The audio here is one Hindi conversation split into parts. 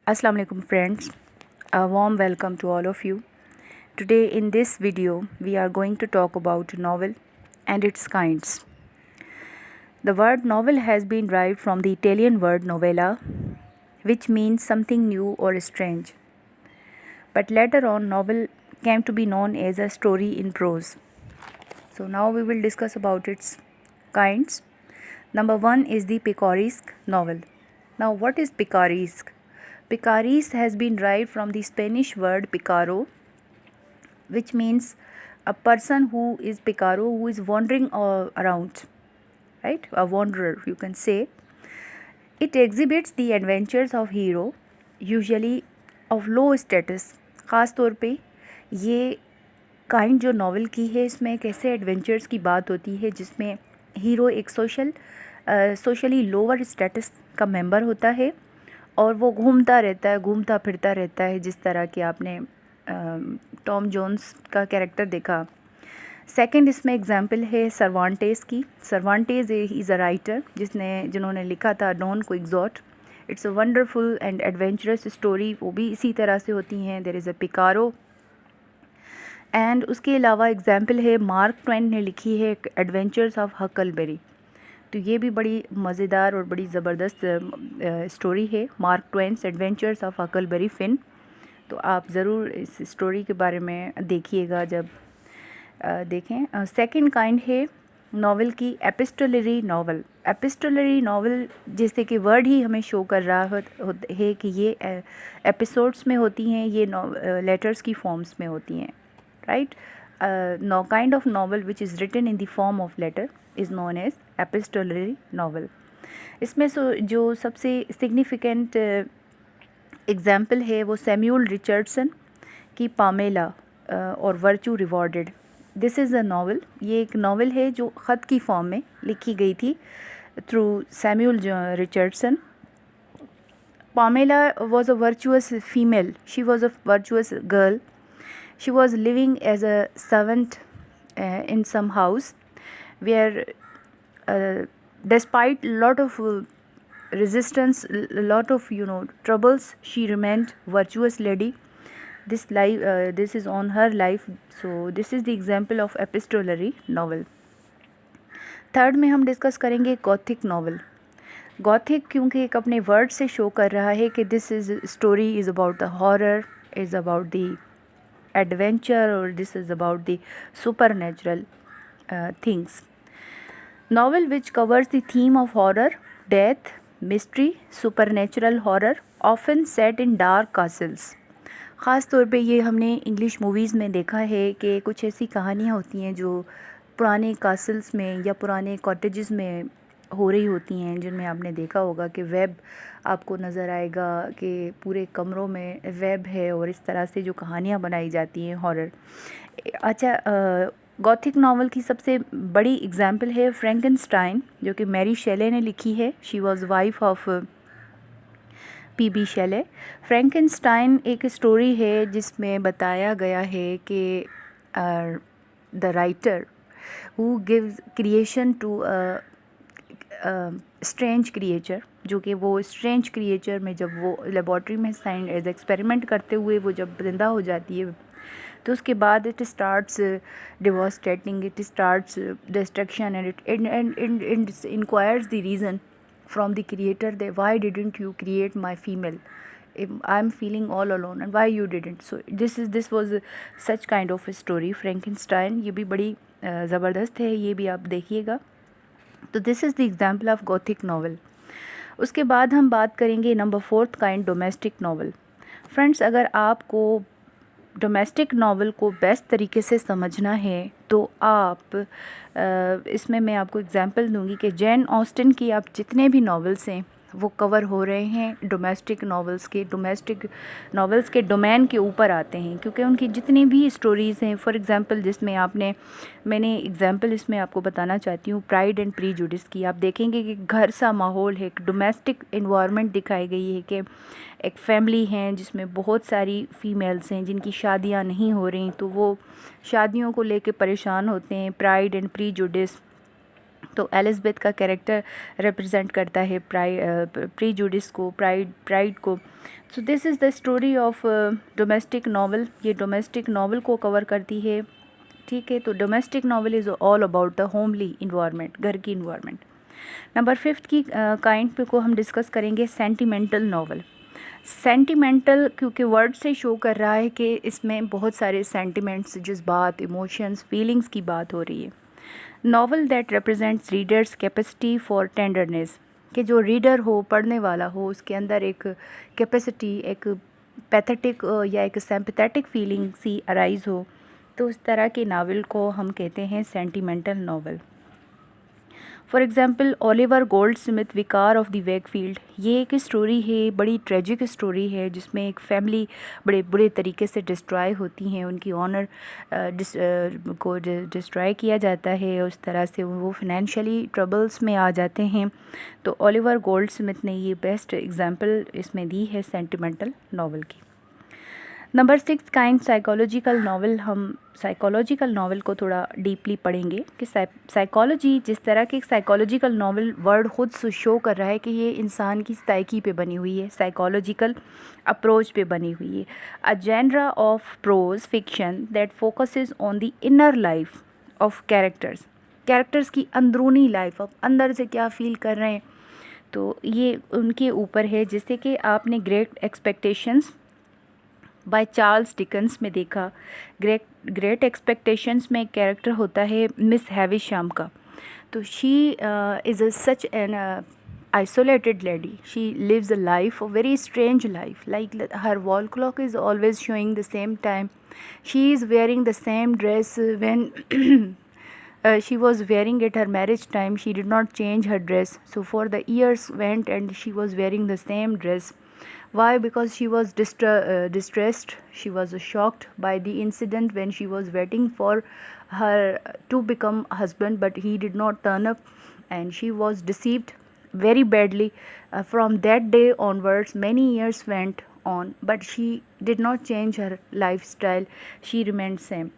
Assalamu alaikum friends, a warm welcome to all of you. Today in this video we are going to talk about novel and its kinds. The word novel has been derived from the Italian word novella, which means something new or strange. But later on novel came to be known as a story in prose. So now we will discuss about its kinds. Number 1 is the picaresque novel. Now what is picaresque? Picaresque has been derived from the Spanish word picaro, which means a person who is picaro, who is wandering around, right? A wanderer, you can say. It exhibits the adventures of hero, usually of low status. ख़ास तौर पे ये काइंड जो नावल की है, इसमें एक ऐसे एडवेंचर्स की बात होती है जिसमें हीरो एक सोशली लोअर स्टेटस का मेंबर होता है और वो घूमता रहता है, घूमता फिरता रहता है, जिस तरह कि आपने टॉम जोन्स का कैरेक्टर देखा। सेकंड इसमें एग्जाम्पल है सर्वांटेस की। सर्वांटेस इज़ अ राइटर जिन्होंने लिखा था Don Quixote. It's a wonderful and adventurous story, वो भी इसी तरह से होती हैं। There is a picaro. And उसके अलावा एग्जाम्पल है मार्क ट्वेन ने लिखी है एडवेंचर्स ऑफ हकलबेरी। तो ये भी बड़ी मज़ेदार और बड़ी ज़बरदस्त स्टोरी है, Mark Twain's adventures of Huckleberry Finn. तो आप ज़रूर इस स्टोरी के बारे में देखिएगा जब देखें। सेकंड काइंड है नावल की एपिस्टोलरी नावल। एपिस्टोलरी नावल जैसे कि वर्ड ही हमें शो कर रहा है कि ये एपिसोड्स में होती हैं, ये लेटर्स की फॉर्म्स में होती हैं, right. No kind of novel which is written in the form of letter is known as epistolary novel. इसमें जो सबसे सिग्निफिकेंट एग्जाम्पल है वो सैम्यूल रिचर्डसन की पामेला और virtue rewarded. This is a novel. ये एक नावल है जो ख़त की फॉर्म में लिखी गई थी through Samuel Richardson. Pamela was a virtuous female. She was a virtuous girl. She was living as a servant in some house where despite lot of resistance, lot of troubles, she remained virtuous lady. This is on her life. So this is the example of epistolary novel. Third में हम डिस्कस करेंगे गॉथिक नावल। गॉथिक क्योंकि एक अपने वर्ड से शो कर रहा है कि this is story is about the horror, is about the adventure, और this is about the super natural things. Novel which covers the theme of horror, death, mystery, super natural horror, often set in dark castles. ख़ास तौर पे ये हमने इंग्लिश मूवीज़ में देखा है कि कुछ ऐसी कहानियाँ होती हैं जो पुराने कासल्स में या पुराने कॉटेजेस में हो रही होती हैं, जिनमें आपने देखा होगा कि वेब आपको नज़र आएगा कि पूरे कमरों में वेब है और इस तरह से जो कहानियाँ बनाई जाती हैं हॉरर। अच्छा, गॉथिक नावल की सबसे बड़ी एग्जाम्पल है फ्रैंकनस्टाइन, जो कि मैरी शेले ने लिखी है। She was wife of P B. Shelley. Frankenstein एक स्टोरी है जिसमें बताया गया है कि the writer who gives creation to strange creature, जो कि वो स्ट्रेंज क्रिएचर में जब वो लेबॉर्ट्री में साइंस एज एक्सपेरिमेंट करते हुए वो जब जिंदा हो जाती है, तो उसके बाद it starts devastating, it starts destruction, and it enquires the reason from the creator that why didn't you create my female, I'm feeling all alone and why you didn't. So this was such kind of a story Frankenstein। ये भी बड़ी ज़बरदस्त है, ये भी आप देखिएगा। तो this is the example of Gothic novel. उसके बाद हम बात करेंगे number fourth kind, domestic novel. Friends, अगर आपको डोमेस्टिक नावल को बेस्ट तरीके से समझना है तो आप इसमें मैं आपको एग्जांपल दूंगी कि जैन ऑस्टन की आप जितने भी नावल्स हैं वो कवर हो रहे हैं डोमेस्टिक नावल्स के डोमेन के ऊपर आते हैं, क्योंकि उनकी जितनी भी स्टोरीज़ हैं, फॉर एग्जांपल जिसमें मैंने एग्जांपल इसमें आपको बताना चाहती हूँ प्राइड एंड प्रीजुडिस की। आप देखेंगे कि घर सा माहौल है, एक डोमेस्टिक इन्वायरमेंट दिखाई गई है कि एक फैमिली हैं जिसमें बहुत सारी फ़ीमेल्स हैं जिनकी शादियाँ नहीं हो रही, तो वो शादियों को लेके परेशान होते हैं। प्राइड एंड प्रीजुडिस तो एलिज़ाबेथ का कैरेक्टर रिप्रेजेंट करता है प्रीजुडिस को, प्राइड को। So this is the story of domestic novel. ये डोमेस्टिक नावल को कवर करती है, ठीक है। तो domestic novel is all about the homely environment, घर की इन्वायरमेंट। नंबर 5 की काइंड पे को हम डिस्कस करेंगे सेंटिमेंटल नावल। सेंटिमेंटल क्योंकि वर्ड से शो कर रहा है कि इसमें बहुत सारे सेंटिमेंट्स, जज्बात, इमोशंस, फीलिंग्स की बात हो रही है। Novel that represents readers capacity for tenderness, कि जो रीडर हो, पढ़ने वाला हो, उसके अंदर एक कैपेसिटी, एक पैथेटिक या एक सिंपैथेटिक फीलिंग सी अराइज हो, तो उस तरह के नावल को हम कहते हैं sentimental novel. For example Oliver Goldsmith विकार ऑफ द वेकफील्ड, ये एक स्टोरी है, बड़ी ट्रेजिक स्टोरी है, जिसमें एक फैमिली बड़े बुरे तरीके से डिस्ट्रॉय होती हैं, उनकी ऑनर को डिस्ट्रॉय किया जाता है, उस तरह से वो फाइनेंशियली ट्रबल्स में आ जाते हैं। तो ओलिवर गोल्डस्मिथ ने ये बेस्ट एग्जांपल इसमें दी है सेंटिमेंटल नावल की। Number 6 kind psychological novel. हम साइकोलॉजिकल नावल को थोड़ा डीपली पढ़ेंगे कि साइकोलॉजी, जिस तरह के साइकोलॉजिकल नावल वर्ड खुद से शो कर रहा है कि ये इंसान की साइकी पे बनी हुई है, साइकोलॉजिकल अप्रोच पे बनी हुई है। A genre of prose fiction that focuses on the inner life of characters की अंदरूनी लाइफ, अब अंदर से क्या फील कर रहे हैं, तो ये उनके ऊपर है। जैसे कि आपने great expectations by Charles Dickens में देखा। ग्रेट एक्सपेक्टेशंस में एक कैरेक्टर होता है मिस हैविशम का। तो she is such an isolated lady. She lives a life, a very strange life, like her wall clock is always showing the same time. She is wearing the same dress when she was wearing at her marriage time. She did not change her dress, so for the years went and she was wearing the same dress. Why? Because she was distressed. She was shocked by the incident when she was waiting for her to become husband, but he did not turn up, and she was deceived very badly. From that day onwards, many years went on, but she did not change her lifestyle. She remained same.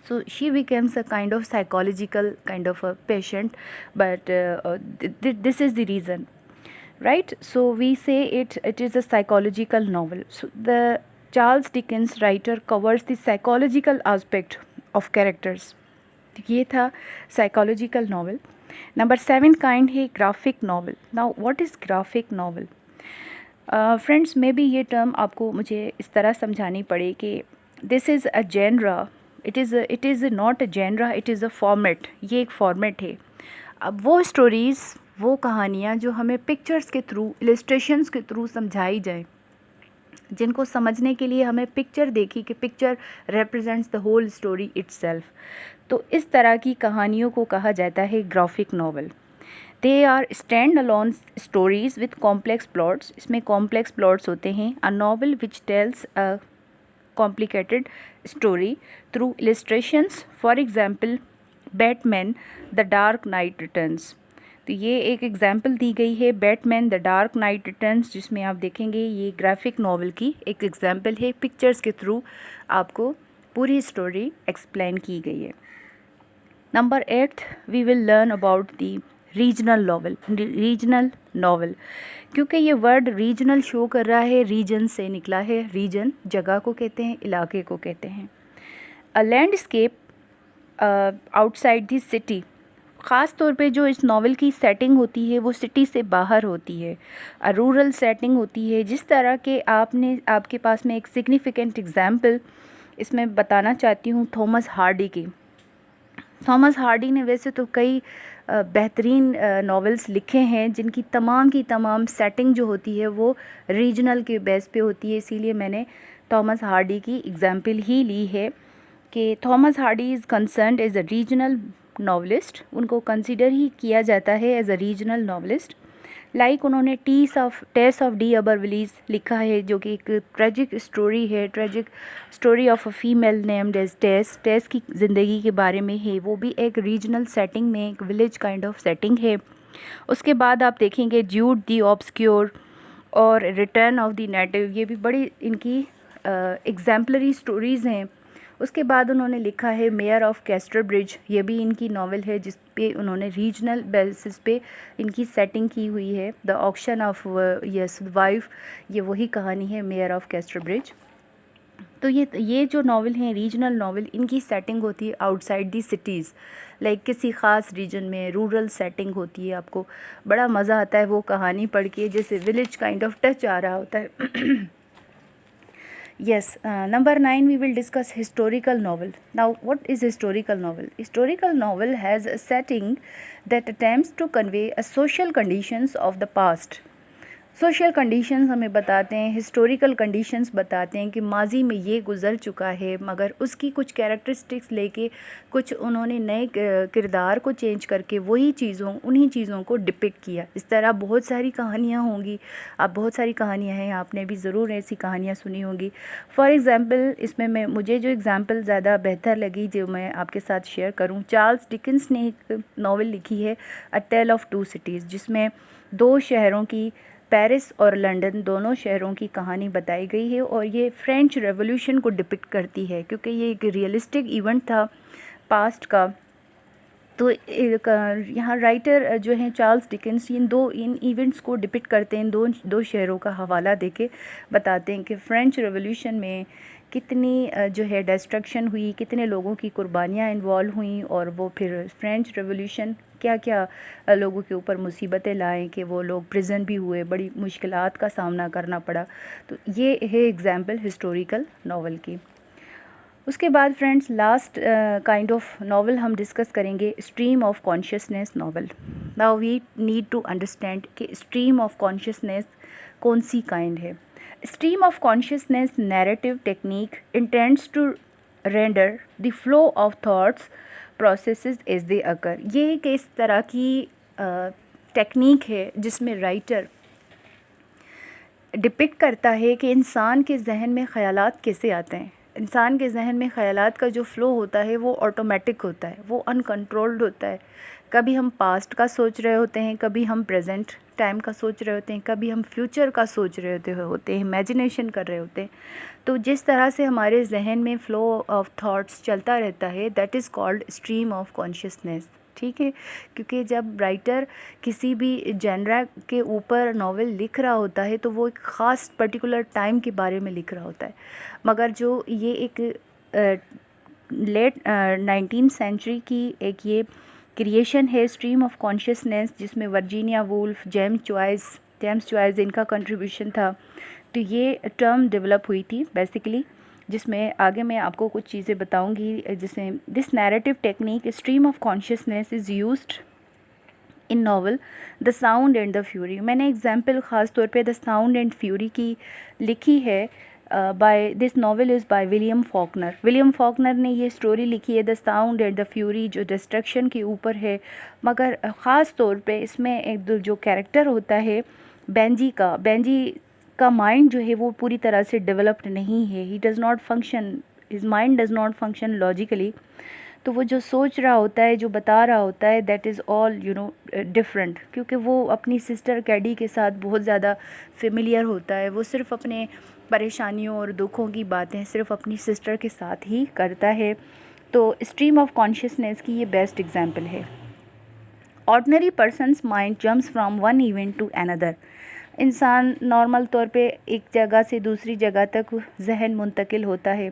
So she becomes a kind of psychological kind of a patient, but this is the reason, right? So we say it is a psychological novel. So the Charles Dickens writer covers the psychological aspect of characters. ये था psychological novel. नंबर 7 काइंड है graphic novel. Now what is graphic novel? Friends, maybe ये टर्म आपको मुझे इस तरह समझानी पड़े कि this is a genre, it is not a genre, it is a format. ये एक फॉर्मेट है। अब वो स्टोरीज़, वो कहानियाँ जो हमें पिक्चर्स के थ्रू, इलस्ट्रेशंस के थ्रू समझाई जाए, जिनको समझने के लिए हमें पिक्चर देखी कि picture represents the whole story itself, तो इस तरह की कहानियों को कहा जाता है graphic novel. They are stand alone stories with complex plots. इसमें कॉम्प्लेक्स प्लॉट्स होते हैं। A novel which tells a complicated story through illustrations. For example Batman the dark knight returns. तो ये एक एग्जाम्पल दी गई है, Batman the dark knight returns, जिसमें आप देखेंगे ये ग्राफिक नावल की एक एग्जाम्पल है। पिक्चर्स के थ्रू आपको पूरी स्टोरी एक्सप्लेन की गई है। Number 8 we will learn about the regional novel. क्योंकि ये वर्ड रीजनल शो कर रहा है, रीजन से निकला है। रीजन जगह को कहते हैं, इलाके को कहते हैं। अ लैंडस्केप आउटसाइड द सिटी। ख़ास तौर पे जो इस नावल की सेटिंग होती है वो सिटी से बाहर होती है, रूरल सेटिंग होती है। जिस तरह के आपके पास में एक सिग्निफिकेंट एग्जाम्पल इसमें बताना चाहती हूँ थॉमस हार्डी की। थॉमस हार्डी ने वैसे तो कई बेहतरीन नावल्स लिखे हैं जिनकी तमाम की तमाम सेटिंग जो होती है वो रीजनल के बेस पे होती है, इसीलिए मैंने थॉमस हार्डी की एग्जाम्पल ही ली है कि Thomas Hardy is concerned as a regional novelist. उनको कंसिडर ही किया जाता है as a regional novelist. Like उन्होंने टेस ऑफ डी अबरविलीज लिखा है, जो कि एक ट्रेजिक स्टोरी है, tragic story of a female named as Tess की ज़िंदगी के बारे में है। वो भी एक रीजनल सेटिंग में, एक विलेज काइंड ऑफ सेटिंग है। उसके बाद आप देखेंगे ज्यूड दी ऑब्सक्योर और रिटर्न ऑफ द नेटिव। ये भी बड़ी इनकी एग्जाम्पलरी स्टोरीज़ हैं। उसके बाद उन्होंने लिखा है मेयर ऑफ कैस्टरब्रिज, ये भी इनकी नावल है जिस पे उन्होंने रीजनल बेसिस पे इनकी सेटिंग की हुई है। The auction of yes wife, ये वही कहानी है मेयर ऑफ कैस्टरब्रिज। तो ये जो नावल हैं रीजनल नावल, इनकी सेटिंग होती है आउटसाइड दी सिटीज़, लाइक किसी ख़ास रीजन में रूरल सेटिंग होती है। आपको बड़ा मज़ा आता है वो कहानी पढ़ के, जैसे विलेज काइंड ऑफ टच आ रहा होता है। Yes, number 9 we will discuss historical novel. Now, what is historical novel? Historical novel has a setting that attempts to convey a social conditions of the past. Social conditions हमें बताते हैं, हिस्टोरिकल कंडीशंस बताते हैं कि माजी में ये गुज़र चुका है, मगर उसकी कुछ कैरेक्टरिस्टिक्स लेके कुछ उन्होंने नए किरदार को चेंज करके उन्हीं चीज़ों को डिपिक्ट किया। इस तरह बहुत सारी कहानियाँ होंगी, आप बहुत सारी कहानियाँ हैं, आपने भी ज़रूर ऐसी कहानियाँ सुनी होंगी। फॉर एग्ज़ाम्पल इसमें मुझे जो एग्ज़ाम्पल ज़्यादा बेहतर लगी जो मैं आपके साथ शेयर करूँ, चार्ल्स डिकेंस ने एक नावल लिखी है अ टेल ऑफ टू सिटीज़, जिसमें दो शहरों की, पेरिस और लंदन दोनों शहरों की कहानी बताई गई है और ये फ्रेंच रेवोल्यूशन को डिपिक्ट करती है, क्योंकि ये एक रियलिस्टिक इवेंट था पास्ट का। तो यहाँ राइटर जो हैं चार्ल्स डिकेंस इन इवेंट्स को डिपिक्ट करते हैं, दो शहरों का हवाला देके बताते हैं कि फ्रेंच रेवोल्यूशन में कितनी जो है डिस्ट्रक्शन हुई, कितने लोगों की कुर्बानियाँ इन्वॉल्व हुई, और वो फिर फ्रेंच रेवोल्यूशन क्या क्या लोगों के ऊपर मुसीबतें लाएं कि वो लोग प्रिजन भी हुए, बड़ी मुश्किलात का सामना करना पड़ा। तो ये है एग्ज़ाम्पल हिस्टोरिकल नावल की। उसके बाद friends last kind of novel हम डिस्कस करेंगे, stream of consciousness novel. Now we need to understand कि स्ट्रीम ऑफ कॉन्शियसनेस कौन सी काइंड है। Stream of consciousness narrative technique intends to render the flow of thoughts processes as they occur. ये एक इस तरह की टेक्निक है जिसमें राइटर डिपिक्ट करता है कि इंसान के जहन में ख़यालात कैसे आते हैं। इंसान के जहन में ख़यालात का जो फ़्लो होता है वो ऑटोमेटिक होता है, वो अनकंट्रोल्ड होता है। कभी हम पास्ट का सोच रहे होते हैं, कभी हम प्रेजेंट टाइम का सोच रहे होते हैं, कभी हम फ्यूचर का सोच रहे होते हैं, इमेजिनेशन कर रहे होते हैं। तो जिस तरह से हमारे जहन में फ़्लो ऑफ थॉट्स चलता रहता है, that is called stream of consciousness. ठीक है, क्योंकि जब राइटर किसी भी जेनरा के ऊपर नावल लिख रहा होता है तो वो एक ख़ास पर्टिकुलर टाइम के बारे में लिख रहा होता है, मगर जो ये एक लेट 19th सेंचुरी की एक ये क्रिएशन है स्ट्रीम ऑफ कॉन्शियसनेस, जिसमें वर्जीनिया वुल्फ, जेम्स जॉयस इनका कंट्रीब्यूशन था। तो ये टर्म डेवलप हुई थी बेसिकली, जिसमें आगे मैं आपको कुछ चीज़ें बताऊंगी। जिसमें this narrative technique stream of consciousness is used in novel the sound and the fury. मैंने एग्जांपल ख़ास तौर पे द साउंड एंड फ्यूरी की लिखी है by this novel is by William Faulkner. William Faulkner ने ये स्टोरी लिखी है the sound and the fury, जो डिस्ट्रक्शन के ऊपर है, मगर ख़ास तौर पे इसमें एक जो कैरेक्टर होता है बेंजी का माइंड जो है वो पूरी तरह से डेवलप्ड नहीं है। He does not function, his mind does not function logically. तो वो जो सोच रहा होता है, जो बता रहा होता है, दैट इज़ ऑल डिफरेंट, क्योंकि वो अपनी सिस्टर कैडी के साथ बहुत ज़्यादा फेमिलियर होता है। वो सिर्फ़ अपने परेशानियों और दुखों की बातें सिर्फ अपनी सिस्टर के साथ ही करता है। तो स्ट्रीम ऑफ कॉन्शियसनेस की ये बेस्ट एग्जांपल है। Ordinary persons mind jumps from one event to another. इंसान नॉर्मल तौर पे एक जगह से दूसरी जगह तक जहन मुंतकिल होता है।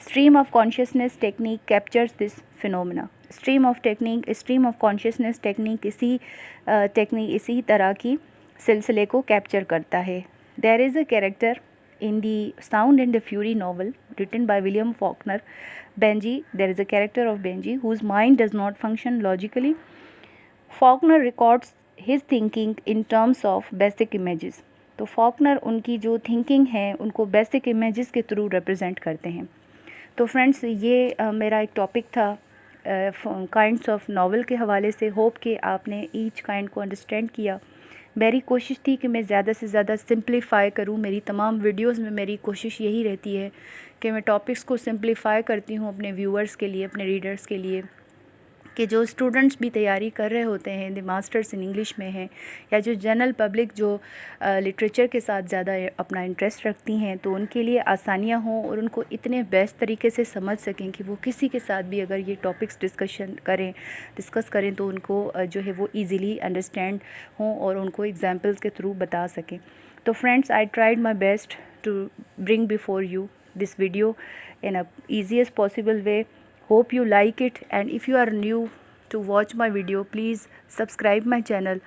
Stream of consciousness technique captures this phenomena. Stream of consciousness technique इसी तरह की सिलसिले को कैप्चर करता है। There is a character in the Sound and the Fury novel written by William Faulkner, Benji. There is a character of Benji whose mind does not function logically. Faulkner records his thinking in terms of basic images. तो फॉकनर उनकी जो थिंकिंग है उनको बेसिक इमेजेस के थ्रू रिप्रेजेंट करते हैं। तो फ्रेंड्स ये मेरा एक टॉपिक था काइंड्स ऑफ नावल के हवाले से। होप कि आपने ईच काइंड को अंडरस्टैंड किया। मेरी कोशिश थी कि मैं ज़्यादा से ज़्यादा सिंप्लीफाई करूं। मेरी तमाम वीडियोस में मेरी कोशिश यही रहती है कि मैं टॉपिक्स को सिंप्लीफाई करती हूं अपने व्यूअर्स के लिए, अपने रीडर्स के लिए, कि जो स्टूडेंट्स भी तैयारी कर रहे होते हैं, द मास्टर्स इन इंग्लिश में हैं, या जो जनरल पब्लिक जो लिटरेचर के साथ ज़्यादा अपना इंटरेस्ट रखती हैं, तो उनके लिए आसानियाँ हों और उनको इतने बेस्ट तरीके से समझ सकें कि वो किसी के साथ भी अगर ये टॉपिक्स डिस्कस करें तो उनको जो है वो ईज़िली अंडरस्टैंड हों और उनको एग्जाम्पल्स के थ्रू बता सकें। तो friends, I tried my best to bring before you this video in a easiest possible way. Hope you like it, and if you are new to watch my video, please subscribe my channel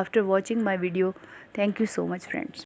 after watching my video. Thank you so much, friends.